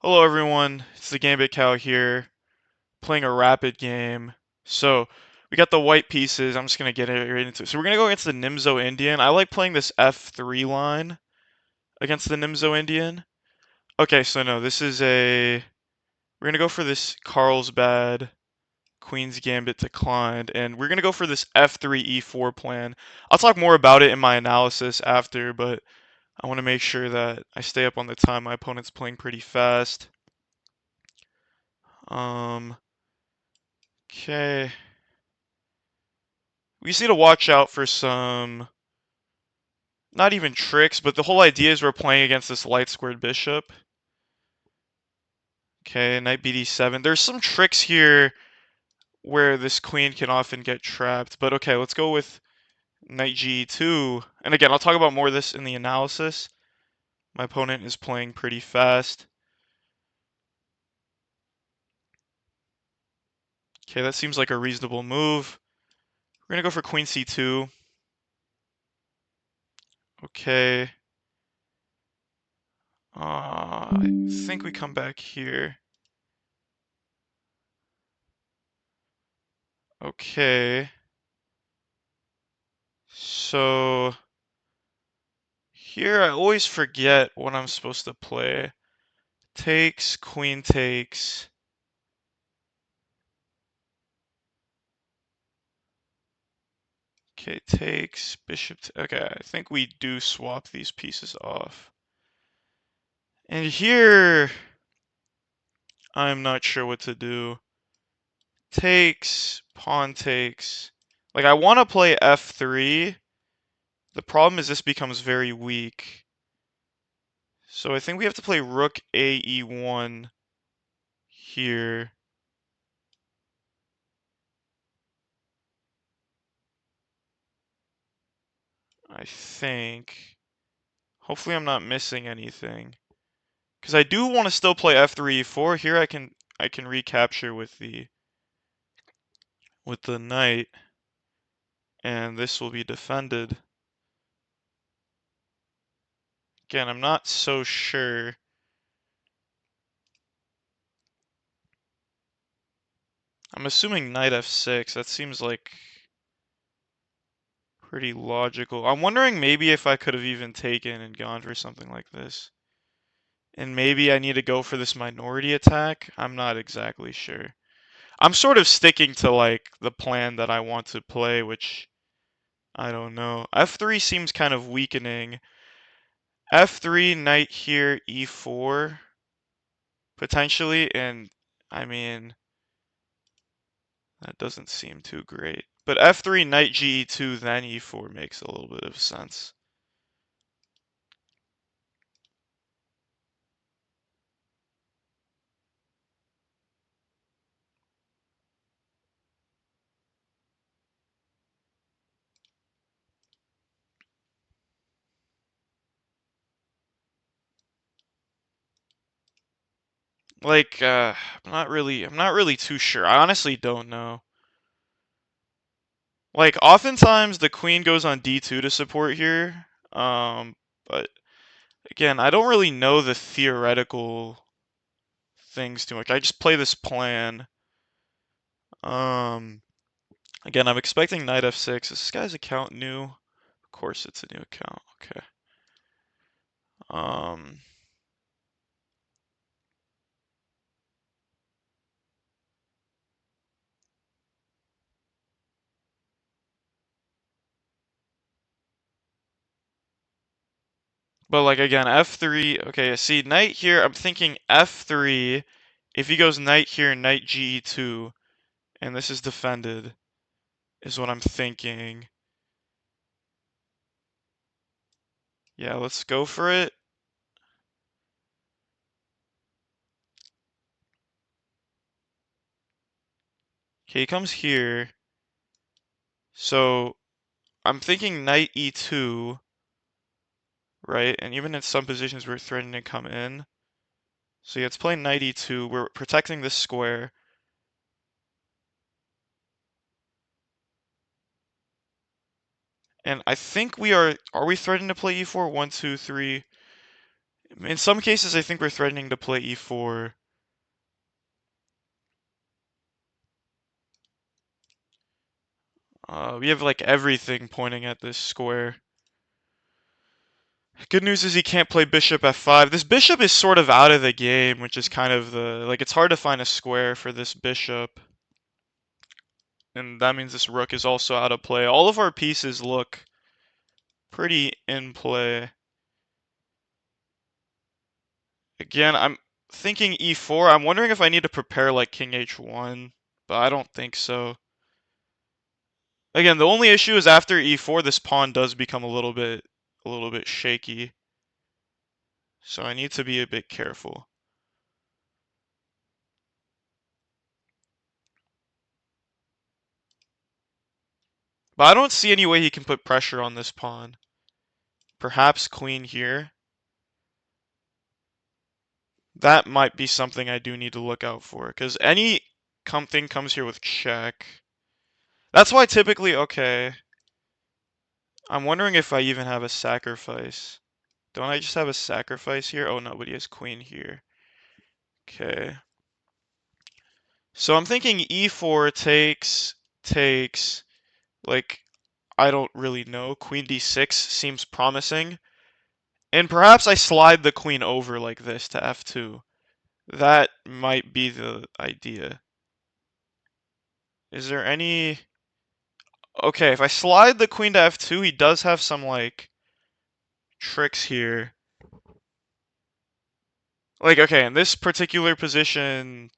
Hello everyone, it's the Gambit Cow here, playing a rapid game. So, we got the white pieces, I'm just gonna get it right into it. So we're gonna go against the Nimzo Indian. I like playing this F3 line against the Nimzo Indian. Okay, so no, we're gonna go for this Carlsbad, Queen's Gambit declined, and we're gonna go for this F3 E4 plan. I'll talk more about it in my analysis after, but I want to make sure that I stay up on the time. My opponent's playing pretty fast. Um, okay. We just need to watch out for some, not even tricks, but the whole idea is we're playing against this light squared bishop. Okay, knight bd7. There's some tricks here where this queen can often get trapped, but okay, let's go with knight ge2. And again, I'll talk about more of this in the analysis. My opponent is playing pretty fast. Okay, that seems like a reasonable move. We're gonna go for queen c2. Okay. I think we come back here. Okay. So here I always forget what I'm supposed to play. Takes, queen takes. Okay, takes, bishop. Okay, I think we do swap these pieces off. And here, I'm not sure what to do. Takes, pawn takes. Like, I want to play f3. The problem is this becomes very weak. So I think we have to play rook a e1 here. I think. Hopefully I'm not missing anything. Because I do want to still play f3 e4. Here I can recapture with the knight, and this will be defended. Again, I'm not so sure. I'm assuming knight f6. That seems like pretty logical. I'm wondering maybe if I could have even taken and gone for something like this. And maybe I need to go for this minority attack. I'm not exactly sure. I'm sort of sticking to like the plan that I want to play, which I don't know. F3 seems kind of weakening. F3, knight here, E4, potentially, and I mean, that doesn't seem too great. But F3, knight GE2, then E4 makes a little bit of sense. Like, I'm not really too sure. I honestly don't know. Like, oftentimes the queen goes on D2 to support here. But again, I don't really know the theoretical things too much. I just play this plan. Um, Again, I'm expecting knight f6. Is this guy's account new? Of course it's a new account. Okay. Um, but like again, f3. Okay, see knight here. I'm thinking f3. If he goes knight here, knight ge2, and this is defended, is what I'm thinking. Yeah, let's go for it. Okay, he comes here. So I'm thinking knight e2, right? And even in some positions we're threatening to come in. So yeah, let's play knight e2. We're protecting this square. And I think are we threatening to play e4? 1, 2, 3. In some cases, I think we're threatening to play e4. We have like everything pointing at this square. Good news is he can't play bishop f5. This bishop is sort of out of the game, which is kind of like it's hard to find a square for this bishop. And that means this rook is also out of play. All of our pieces look pretty in play. Again, I'm thinking e4. I'm wondering if I need to prepare like king h1, but I don't think so. Again, the only issue is after e4, this pawn does become a little bit shaky. So I need to be a bit careful. But I don't see any way he can put pressure on this pawn. Perhaps queen here. That might be something I do need to look out for, because any thing comes here with check. That's why typically, okay. I'm wondering if I even have a sacrifice. Don't I just have a sacrifice here? Oh no, but he has queen here. Okay. So I'm thinking e4 takes, like, I don't really know. Queen d6 seems promising. And perhaps I slide the queen over like this to f2. That might be the idea. Is there any... Okay, if I slide the queen to f2, he does have some, like, tricks here. Like, okay, in this particular position...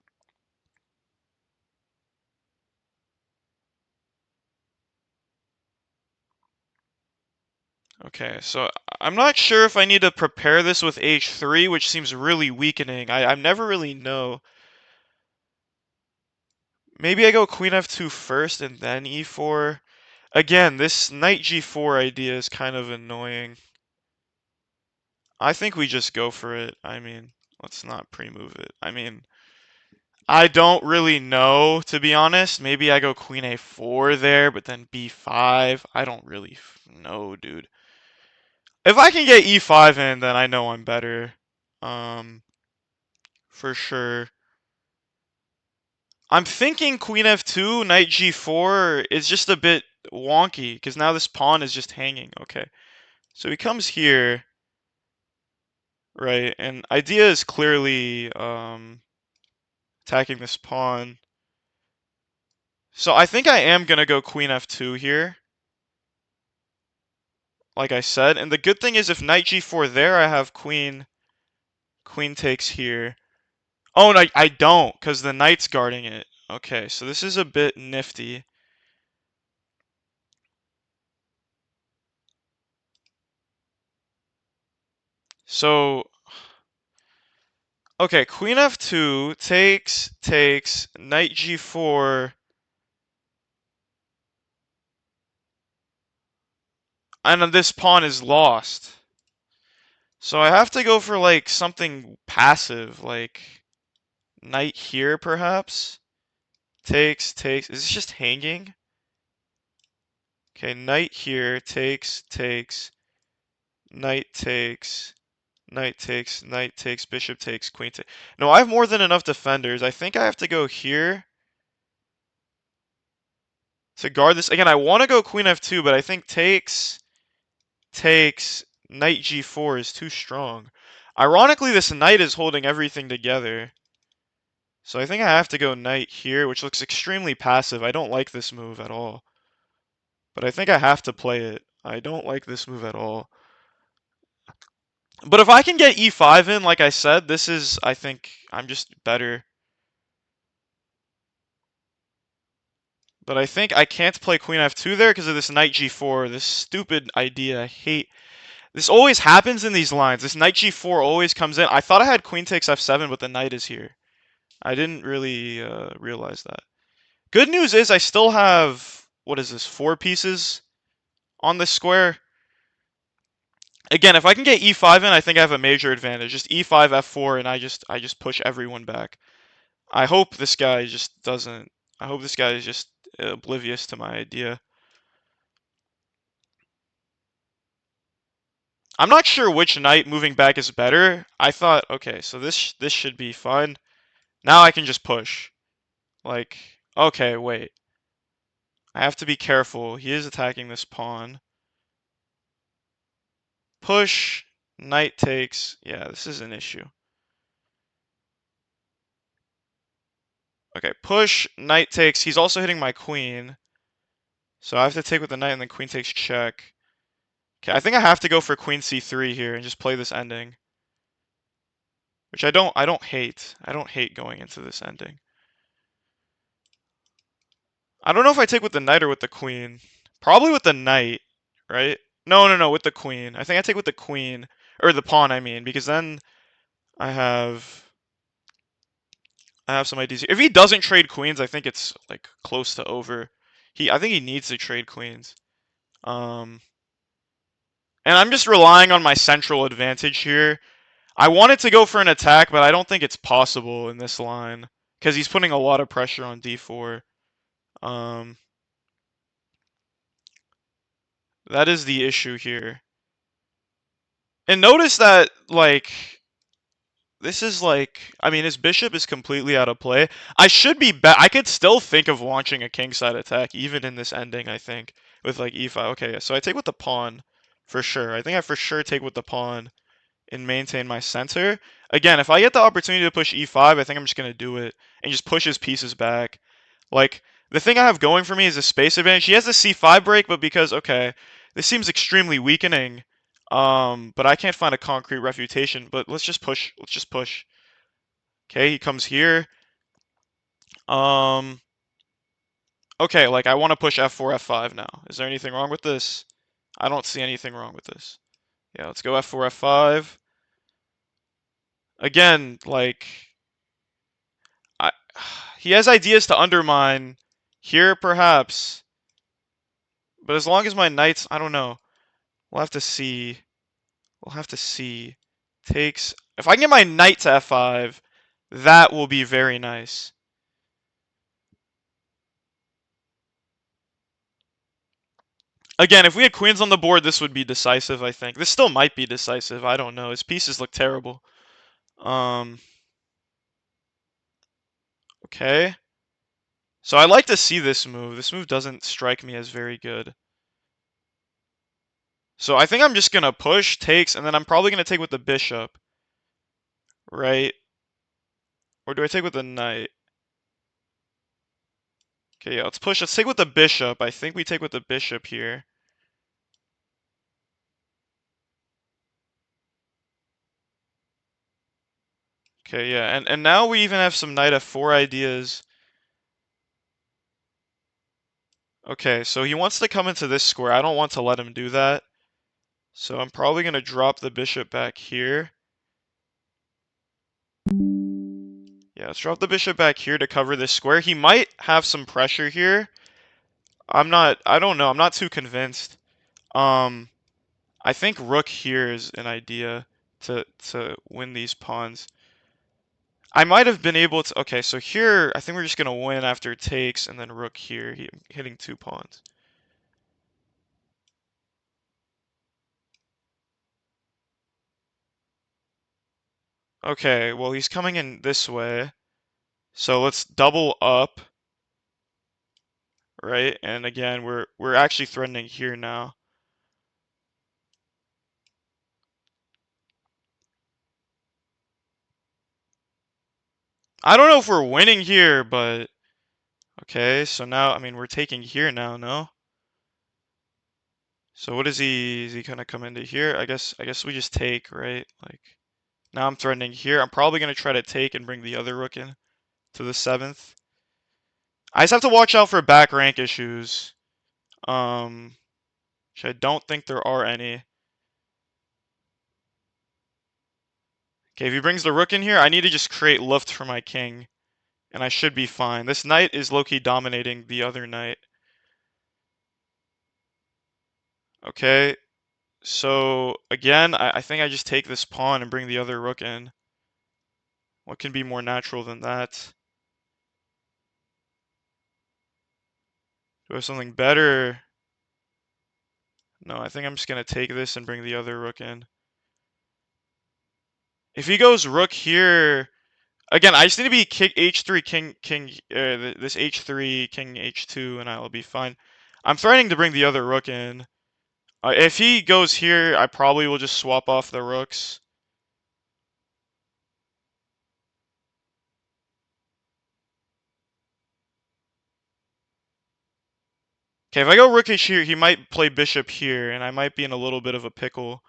Okay, so I'm not sure if I need to prepare this with h3, which seems really weakening. I never really know. Maybe I go queen f2 first and then e4. Again, this knight g4 idea is kind of annoying. I think we just go for it. I mean, let's not pre-move it. I mean, I don't really know, to be honest. Maybe I go queen a4 there, but then b5. I don't really know, dude. If I can get e5 in, then I know I'm better. For sure. I'm thinking queen f2, knight g4 is just a bit wonky, because now this pawn is just hanging. Okay. So he comes here, right? And idea is clearly attacking this pawn. So I think I am going to go queen f2 here, like I said. And the good thing is if knight g4 there, I have queen takes here. Oh, no, I don't, because the knight's guarding it. Okay, so this is a bit nifty. So, okay, queen f2 takes, knight g4, and then this pawn is lost. So I have to go for like something passive, like knight here perhaps. Takes. Is this just hanging? Okay, knight here, takes, knight takes, knight takes, bishop takes, queen takes. No, I have more than enough defenders. I think I have to go here to guard this. Again, I want to go queen f2, but I think takes, knight g4 is too strong. Ironically, this knight is holding everything together. So I think I have to go knight here, which looks extremely passive. I don't like this move at all. But I think I have to play it. I don't like this move at all. But if I can get e5 in, like I said, this is, I think, I'm just better. But I think I can't play queen f2 there because of this knight g4, this stupid idea. I hate... This always happens in these lines. This knight g4 always comes in. I thought I had queen takes f7, but the knight is here. I didn't really realize that. Good news is I still have, what is this, 4 pieces on this square. Again, if I can get e5 in, I think I have a major advantage. Just e5, f4, and I just push everyone back. I hope this guy just doesn't... I hope this guy is just oblivious to my idea. I'm not sure which knight moving back is better. I thought, okay, so this should be fun. Now I can just push. Like, okay, wait. I have to be careful. He is attacking this pawn. Push, knight takes. Yeah, this is an issue. Okay, push, knight takes. He's also hitting my queen. So I have to take with the knight and then queen takes check. Okay, I think I have to go for queen c3 here and just play this ending. Which I don't hate. I don't hate going into this ending. I don't know if I take with the knight or with the queen. Probably with the knight, right? No, with the queen. I think I take with the queen. Or the pawn, I mean, because then I have some ideas here. If he doesn't trade queens, I think it's like close to over. I think he needs to trade queens. Um, and I'm just relying on my central advantage here. I wanted to go for an attack, but I don't think it's possible in this line because he's putting a lot of pressure on d4. Um, that is the issue here. And notice that, like, this is like, I mean, his bishop is completely out of play. I could still think of launching a kingside attack, even in this ending, I think, with like e5. Okay, so I take with the pawn, for sure. I think I for sure take with the pawn and maintain my center. Again, if I get the opportunity to push e5, I think I'm just going to do it and just push his pieces back. Like, the thing I have going for me is a space advantage. He has the c5 break, but because, okay, this seems extremely weakening. But I can't find a concrete refutation. But let's just push. Let's just push. Okay, he comes here. Um, okay, like I want to push f4, f5 now. Is there anything wrong with this? I don't see anything wrong with this. Yeah, let's go f4, f5. Again, like, I, he has ideas to undermine here, perhaps. But as long as my knights, I don't know. We'll have to see. We'll have to see. Takes. If I can get my knight to f5, that will be very nice. Again, if we had queens on the board, this would be decisive, I think. This still might be decisive. I don't know. His pieces look terrible. Um, okay. So I like to see this move. This move doesn't strike me as very good. So I think I'm just going to push, takes, and then I'm probably going to take with the bishop. Right? Or do I take with the knight? Okay, yeah, let's push. Let's take with the bishop. I think we take with the bishop here. Okay, yeah, and now we even have some knight f4 ideas. Okay, so he wants to come into this square. I don't want to let him do that. So I'm probably going to drop the bishop back here. Yeah, let's drop the bishop back here to cover this square. He might have some pressure here. I don't know. I'm not too convinced. Um, I think rook here is an idea to win these pawns. I might have been able to, okay, so here, I think we're just going to win after takes, and then rook here, hitting 2 pawns. Okay, well, he's coming in this way. So let's double up, right? And again, we're actually threatening here now. I don't know if we're winning here, but okay, so now, I mean, we're taking here now, no? So what is he gonna come into here? I guess we just take, right? Like, now I'm threatening here. I'm probably gonna try to take and bring the other rook in to the 7th. I just have to watch out for back rank issues. Um, which I don't think there are any. Okay, if he brings the rook in here, I need to just create luft for my king, and I should be fine. This knight is low-key dominating the other knight. Okay, so again, I think I just take this pawn and bring the other rook in. What can be more natural than that? Do I have something better? No, I think I'm just gonna take this and bring the other rook in. If he goes rook here, again, I just need to be king h3, this h3, king h2, and I'll be fine. I'm threatening to bring the other rook in. If he goes here, I probably will just swap off the rooks. Okay, if I go rook h here, he might play bishop here, and I might be in a little bit of a pickle.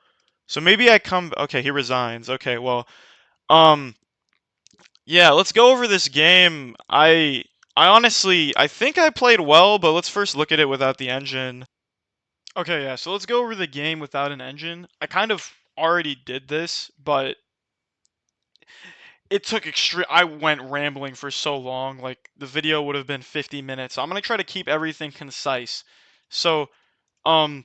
So maybe I come. Okay, he resigns. Okay, well, um, yeah, let's go over this game. I honestly, I think I played well, but let's first look at it without the engine. Okay, yeah, so let's go over the game without an engine. I kind of already did this, but it took extreme. I went rambling for so long, like the video would have been 50 minutes. So I'm gonna try to keep everything concise. So, um,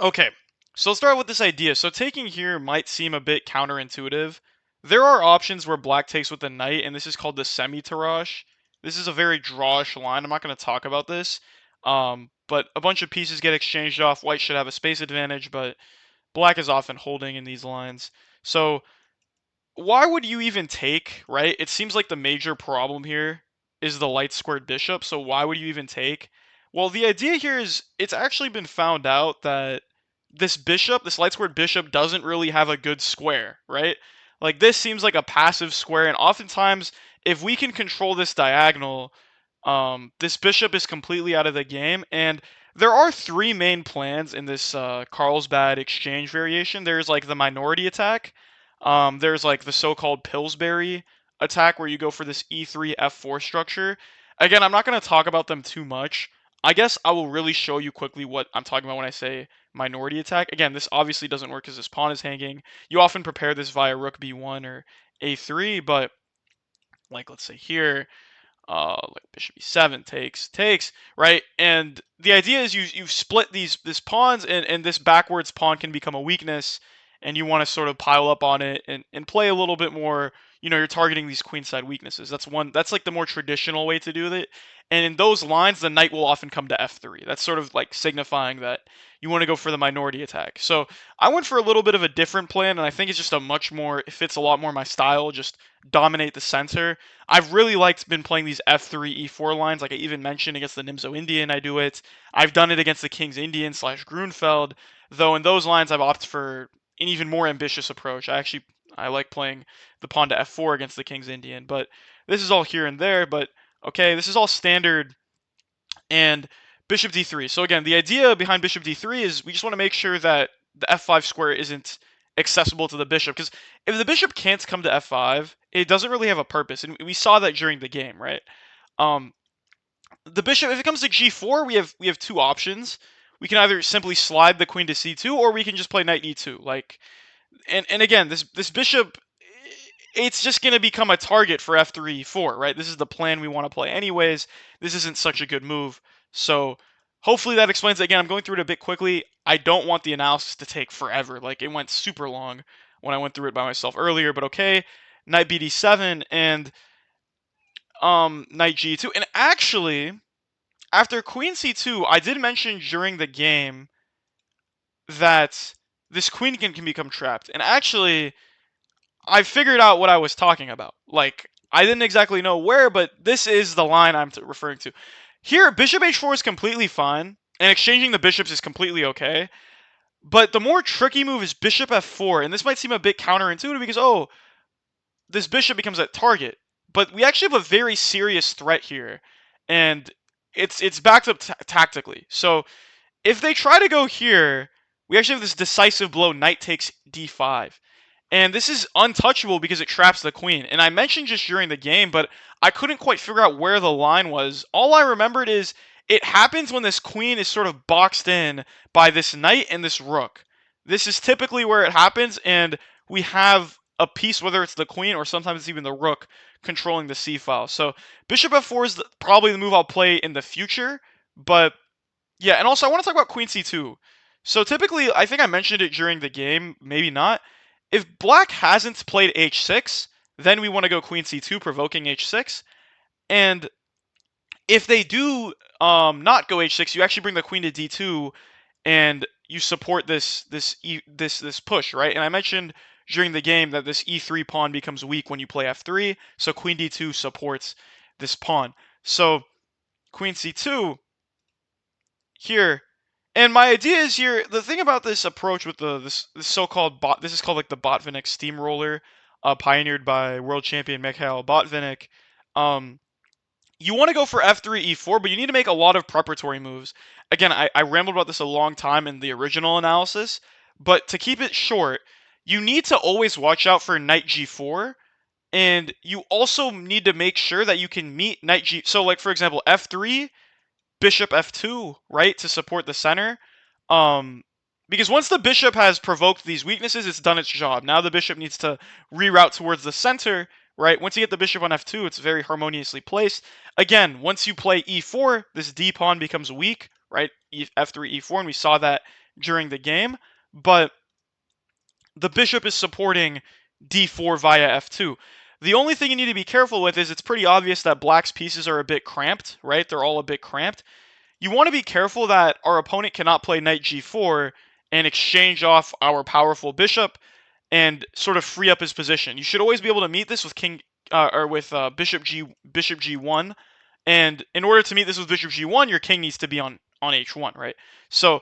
okay, so let's start with this idea. So taking here might seem a bit counterintuitive. There are options where black takes with the knight, and this is called the semi-tarrasch. This is a very drawish line. I'm not going to talk about this. But a bunch of pieces get exchanged off. White should have a space advantage, but black is often holding in these lines. So why would you even take, right? It seems like the major problem here is the light squared bishop, so why would you even take? Well, the idea here is it's actually been found out that this bishop, this light squared bishop, doesn't really have a good square, right? Like this seems like a passive square, and oftentimes if we can control this diagonal, this bishop is completely out of the game, and there are three main plans in this Carlsbad exchange variation. There's like the minority attack, there's like the so-called Pillsbury attack where you go for this E3 F4 structure. Again, I'm not going to talk about them too much. I guess I will really show you quickly what I'm talking about when I say minority attack. Again, this obviously doesn't work because this pawn is hanging. You often prepare this via rook b1 or a3, but like let's say here, like bishop e7 takes, right? And the idea is you've split this pawns, and this backwards pawn can become a weakness, and you want to sort of pile up on it and play a little bit more. You're targeting these queenside weaknesses. That's like the more traditional way to do it. And in those lines, the knight will often come to f3. That's sort of like signifying that you want to go for the minority attack. So I went for a little bit of a different plan, and I think it's just it fits a lot more my style. Just dominate the center. I've really liked been playing these f3 e4 lines, like I even mentioned against the Nimzo Indian. I do it. I've done it against the King's Indian / Grunfeld, though in those lines I've opted for an even more ambitious approach. I like playing the pawn to f4 against the King's Indian, but this is all here and there. But okay, this is all standard, and bishop d3. So again, the idea behind bishop d3 is we just want to make sure that the f5 square isn't accessible to the bishop, because if the bishop can't come to f5, it doesn't really have a purpose, and we saw that during the game, right? Um, the bishop, if it comes to g4, we have two options. We can either simply slide the queen to c2, or we can just play knight e2. Like, and again, this bishop, it's just going to become a target for f3 e4, right? This is the plan we want to play anyways. This isn't such a good move. So hopefully that explains it. Again, I'm going through it a bit quickly. I don't want the analysis to take forever. Like, it went super long when I went through it by myself earlier, but okay. Knight bd7 and knight g2. And actually, after queen c2, I did mention during the game that this queen can become trapped. And actually, I figured out what I was talking about. Like, I didn't exactly know where, but this is the line I'm referring to. Here, bishop h4 is completely fine, and exchanging the bishops is completely okay. But the more tricky move is bishop f4, and this might seem a bit counterintuitive because, oh, this bishop becomes a target. But we actually have a very serious threat here, and it's backed up tactically. So if they try to go here, we actually have this decisive blow, knight takes d5. And this is untouchable because it traps the queen. And I mentioned just during the game, but I couldn't quite figure out where the line was. All I remembered is it happens when this queen is sort of boxed in by this knight and this rook. This is typically where it happens, and we have a piece, whether it's the queen or sometimes it's even the rook, controlling the c-file. So bishop f4 is probably the move I'll play in the future, but yeah, and also I want to talk about queen c2. So typically, I think I mentioned it during the game, maybe not. If black hasn't played h6, then we want to go queen c2, provoking h6. And if they do not go h6, you actually bring the queen to d2, and you support this push, right? And I mentioned during the game that this e3 pawn becomes weak when you play f3, so queen d2 supports this pawn. So queen c2 here. And my idea is here, the thing about this approach with this so-called bot, this is called like the Botvinnik steamroller, pioneered by world champion Mikhail Botvinnik. You want to go for f3, e4, but you need to make a lot of preparatory moves. Again, I rambled about this a long time in the original analysis, but to keep it short, you need to always watch out for knight g4, and you also need to make sure that you can meet knight g. So, like for example, f3, bishop f2, right, to support the center. Because once the bishop has provoked these weaknesses, it's done its job. Now the bishop needs to reroute towards the center, right? Once you get the bishop on f2, it's very harmoniously placed. Again, once you play e4, this d pawn becomes weak, right? F3, e4, and we saw that during the game. But the bishop is supporting d4 via f2. The only thing you need to be careful with is it's pretty obvious that black's pieces are a bit cramped, right? They're all a bit cramped. You want to be careful that our opponent cannot play knight g4 and exchange off our powerful bishop and sort of free up his position. You should always be able to meet this with bishop g1, and in order to meet this with bishop g1, your king needs to be on h1, right? So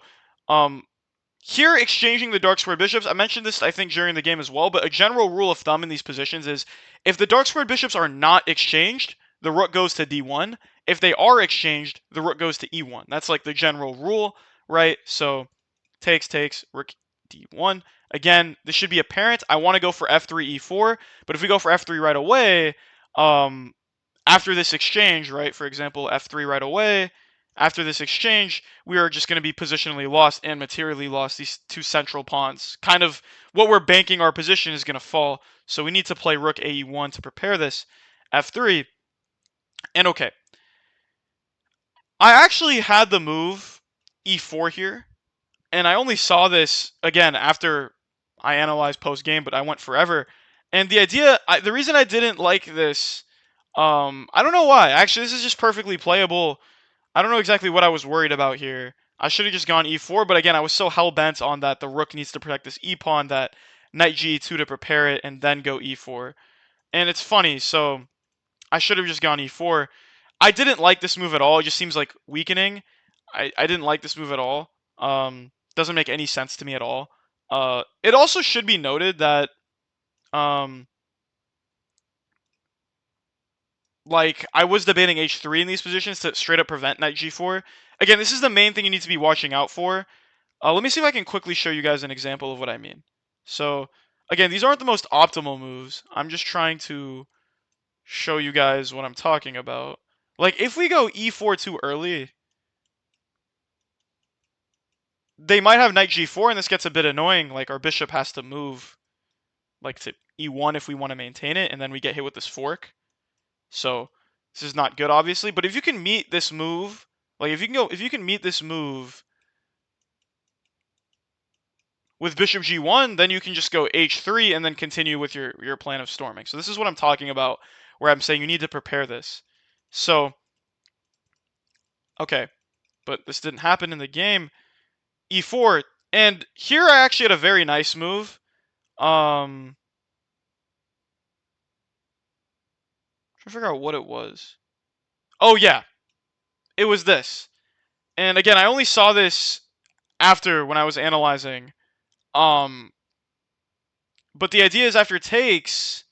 here, exchanging the dark squared bishops, I mentioned this, I think, during the game as well, but a general rule of thumb in these positions is if the dark squared bishops are not exchanged, the rook goes to d1. If they are exchanged, the rook goes to e1. That's like the general rule, right? So takes, rook d1. Again, this should be apparent. I want to go for f3, e4, but if we go for f3 right away, after this exchange, right, for example, f3 right away, after this exchange, we are just going to be positionally lost and materially lost, these two central pawns. Kind of what we're banking our position is going to fall, so we need to play rook ae1 to prepare this, f3, and okay. I actually had the move e4 here, and I only saw this, again, after I analyzed post-game, but I went forever. And the idea, the reason I didn't like this, I don't know why. Actually, this is just perfectly playable. I don't know exactly what I was worried about here. I should have just gone e4, but again, I was so hell-bent on that the rook needs to protect this e-pawn that knight g2 to prepare it and then go e4. And it's funny, so I should have just gone e4. I didn't like this move at all. It just seems like weakening. I didn't like this move at all. Doesn't make any sense to me at all. It also should be noted that like I was debating h3 in these positions to straight up prevent knight g4. Again, this is the main thing you need to be watching out for. Let me see if I can quickly show you guys an example of what I mean. So again, these aren't the most optimal moves. I'm just trying to show you guys what I'm talking about. Like if we go e4 too early, they might have knight g4 and this gets a bit annoying. Like our bishop has to move like to e1 if we want to maintain it, and then we get hit with this fork. So this is not good, obviously. But if you can meet this move, like if you can meet this move with bishop g1, then you can just go h3 and then continue with your plan of storming. So this is what I'm talking about, where I'm saying you need to prepare this. So, okay, but this didn't happen in the game. e4, and here I actually had a very nice move. Trying to figure out what it was. Oh yeah, it was this. And again, I only saw this after when I was analyzing. But the idea is after takes,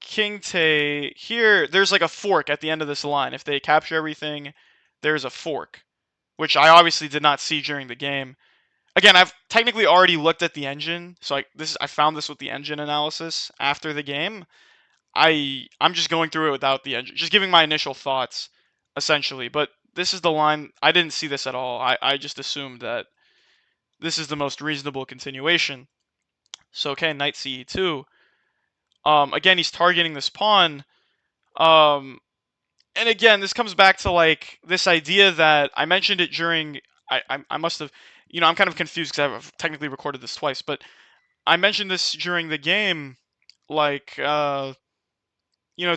king take, here, there's like a fork at the end of this line. If they capture everything, there's a fork, which I obviously did not see during the game. Again, I've technically already looked at the engine, so I found this with the engine analysis after the game. I'm just going through it without the engine, just giving my initial thoughts, essentially. But this is the line. I didn't see this at all. I just assumed that this is the most reasonable continuation. So okay, knight ce2. Again, he's targeting this pawn. And again, this comes back to like this idea that I mentioned it during. I must have, I'm kind of confused because I've technically recorded this twice, but I mentioned this during the game, like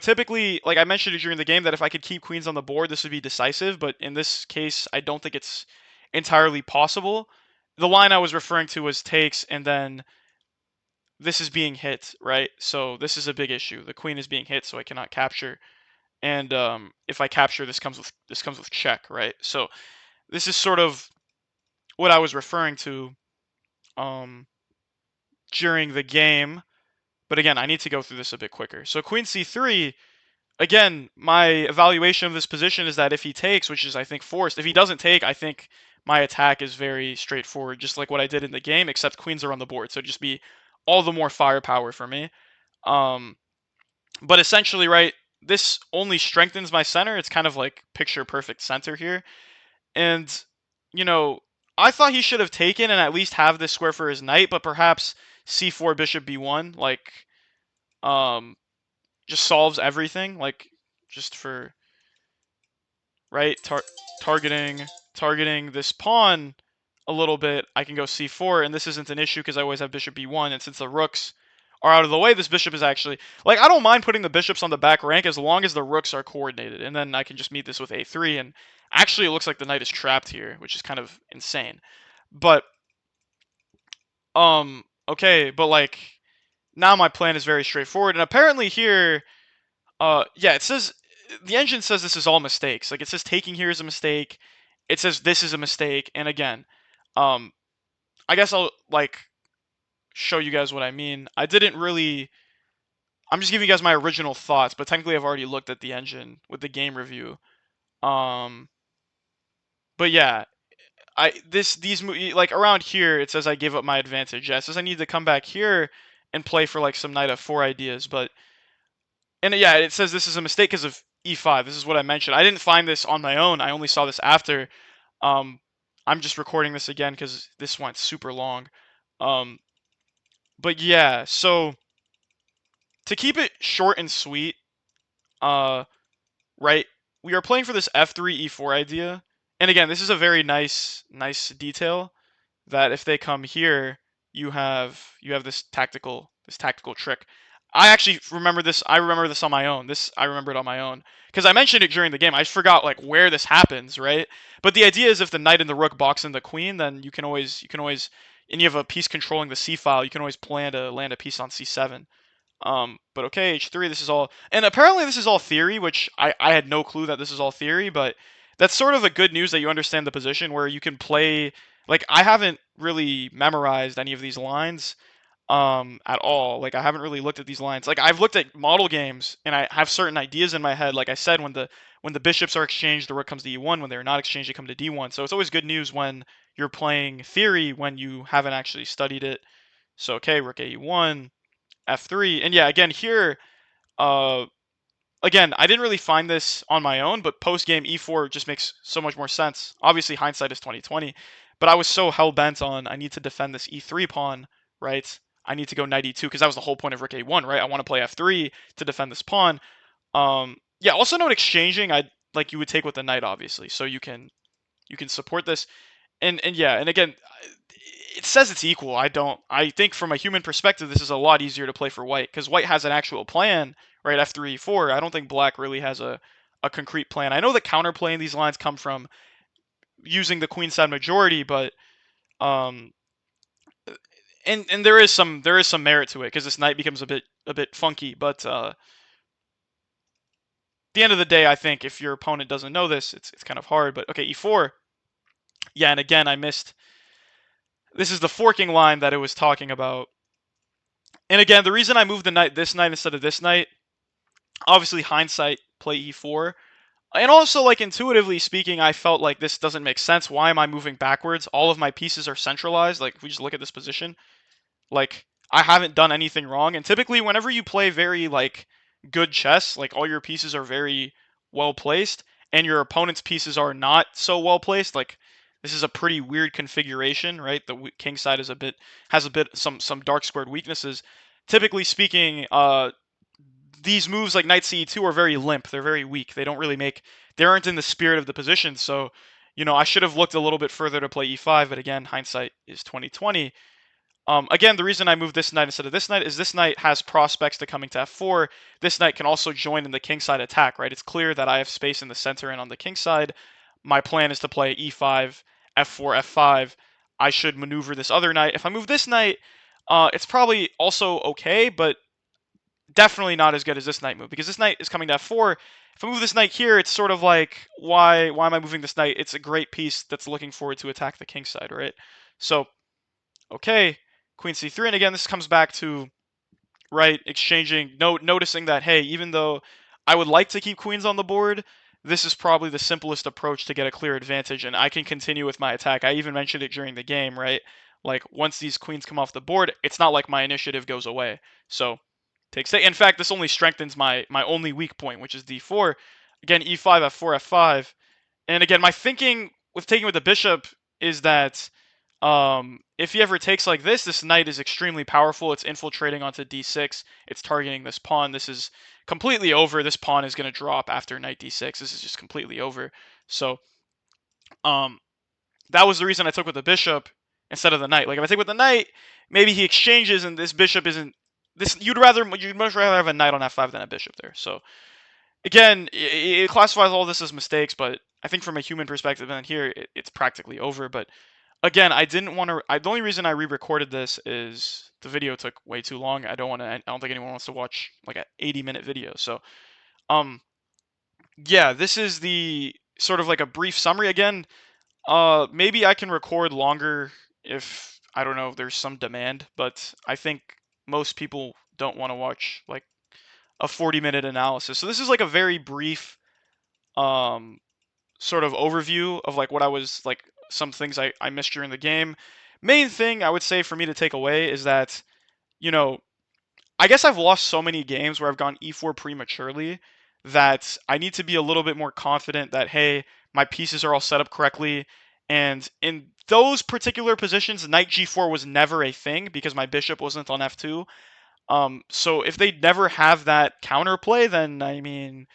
typically, like I mentioned it during the game that if I could keep queens on the board, this would be decisive. But in this case, I don't think it's entirely possible. The line I was referring to was takes, and then this is being hit, right? So this is a big issue. The queen is being hit, so I cannot capture. And if I capture, this comes with check, right? So this is sort of what I was referring to um, during the game. But again, I need to go through this a bit quicker. So queen c3, again, my evaluation of this position is that if he takes, which is I think forced, if he doesn't take, I think my attack is very straightforward, just like what I did in the game, except queens are on the board, so just be all the more firepower for me. Um, but essentially, right, this only strengthens my center. It's kind of like picture perfect center here. And, you know, I thought he should have taken and at least have this square for his knight, but perhaps c4 bishop b1, like, um, just solves everything, like, just for, right, targeting this pawn a little bit, I can go c4, and this isn't an issue because I always have bishop b1, and since the rooks are out of the way, this bishop is actually, like, I don't mind putting the bishops on the back rank as long as the rooks are coordinated, and then I can just meet this with a3, and actually it looks like the knight is trapped here, which is kind of insane. But, okay, but, like, now my plan is very straightforward, and apparently here, yeah, it says, the engine says this is all mistakes. Like, it says taking here is a mistake, it says this is a mistake, and again, um, I guess I'll, like, show you guys what I mean. I'm just giving you guys my original thoughts, but technically I've already looked at the engine with the game review. Um, but yeah, like around here it says I gave up my advantage. Yeah, it says I need to come back here and play for like some knight f4 ideas, but and yeah, it says this is a mistake because of e5. This is what I mentioned. I didn't find this on my own. I only saw this after. Um, I'm just recording this again because this went super long. Um, but yeah, so to keep it short and sweet, uh, right, we are playing for this f3 e4 idea, and again, this is a very nice detail that if they come here, you have this tactical trick. I actually remember this. I remember this on my own. I remember it on my own because I mentioned it during the game. I just forgot like where this happens, right? But the idea is if the knight and the rook box in the queen, then you can always, and you have a piece controlling the c file. You can always plan to land a piece on c7. But okay, h3, this is all, and apparently this is all theory, which I had no clue that this is all theory, but that's sort of the good news that you understand the position where you can play, like, I haven't really memorized any of these lines, at all. Like, I haven't really looked at these lines. Like, I've looked at model games, and I have certain ideas in my head. Like I said, when the bishops are exchanged, the rook comes to e1. When they're not exchanged, they come to d1. So it's always good news when you're playing theory when you haven't actually studied it. So, okay, rook a e1, f3, and yeah, again here, uh, again, I didn't really find this on my own, but post game e4 just makes so much more sense. Obviously, hindsight is 2020, but I was so hell bent on I need to defend this e3 pawn, right? I need to go knight e2 because that was the whole point of rook a1, right? I want to play f3 to defend this pawn. Yeah. Also note exchanging, I like you would take with the knight, obviously, so you can support this, and yeah, and again, it says it's equal. I think from a human perspective, this is a lot easier to play for white because white has an actual plan, right? F3, E4. I don't think black really has a concrete plan. I know the counterplay in these lines come from using the queenside majority, but um, and there is some merit to it because this knight becomes a bit funky. But at the end of the day, I think if your opponent doesn't know this, it's kind of hard. But okay, E4. Yeah, and again, I missed. This is the forking line that it was talking about. And again, the reason I moved this knight instead of this knight, obviously hindsight, play e4. And also, like, intuitively speaking, I felt like this doesn't make sense. Why am I moving backwards? All of my pieces are centralized. Like, if we just look at this position, like, I haven't done anything wrong. And typically, whenever you play very, like, good chess, like, all your pieces are very well placed, and your opponent's pieces are not so well placed, like, this is a pretty weird configuration, right? The king side has a bit some dark squared weaknesses. Typically speaking, these moves like knight c2 are very limp. They're very weak. They aren't in the spirit of the position. So, I should have looked a little bit further to play e5. But again, hindsight is 2020. Again, the reason I moved this knight instead of this knight is this knight has prospects to coming to f4. This knight can also join in the kingside attack, right? It's clear that I have space in the center and on the king side. My plan is to play e5 f4, f5, I should maneuver this other knight. If I move this knight, it's probably also okay, but definitely not as good as this knight move, because this knight is coming to f4. If I move this knight here, it's sort of like, why am I moving this knight? It's a great piece that's looking forward to attack the king side, right? So, okay, queen c3, and again, this comes back to, right, exchanging, noticing that, hey, even though I would like to keep queens on the board, this is probably the simplest approach to get a clear advantage, and I can continue with my attack. I even mentioned it during the game, right? Like, once these queens come off the board, it's not like my initiative goes away. So, takes it. In fact, this only strengthens my only weak point, which is d4. Again, e5, f4, f5. And again, my thinking with taking with the bishop is that if he ever takes like this knight is extremely powerful. It's infiltrating onto d6. It's targeting this pawn. This is completely over. This pawn is going to drop after knight d6. This is just completely over. So um, that was the reason I took with the bishop instead of the knight. Like if I take with the knight, maybe he exchanges and this bishop isn't this. You'd much rather have a knight on f5 than a bishop there. So again, it classifies all this as mistakes, but I think from a human perspective, and here it's practically over. But again, I didn't want to. The only reason I re-recorded this is the video took way too long. I don't want to. I don't think anyone wants to watch like an 80-minute video. So, um, yeah, this is the sort of like a brief summary. Again, maybe I can record longer if I don't know if there's some demand, but I think most people don't want to watch like a 40-minute analysis. So this is like a very brief um sort of overview of like what I was like some things I missed during the game. Main thing I would say for me to take away is that, you know, I guess I've lost so many games where I've gone e4 prematurely that I need to be a little bit more confident that, hey, my pieces are all set up correctly. And in those particular positions, knight g4 was never a thing because my bishop wasn't on f2. So if they never have that counterplay, then I mean,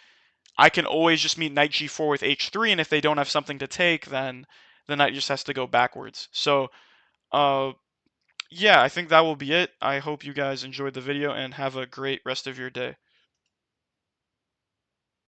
I can always just meet knight g4 with h3, and if they don't have something to take, then the knight just has to go backwards. So, uh, yeah, I think that will be it. I hope you guys enjoyed the video and have a great rest of your day.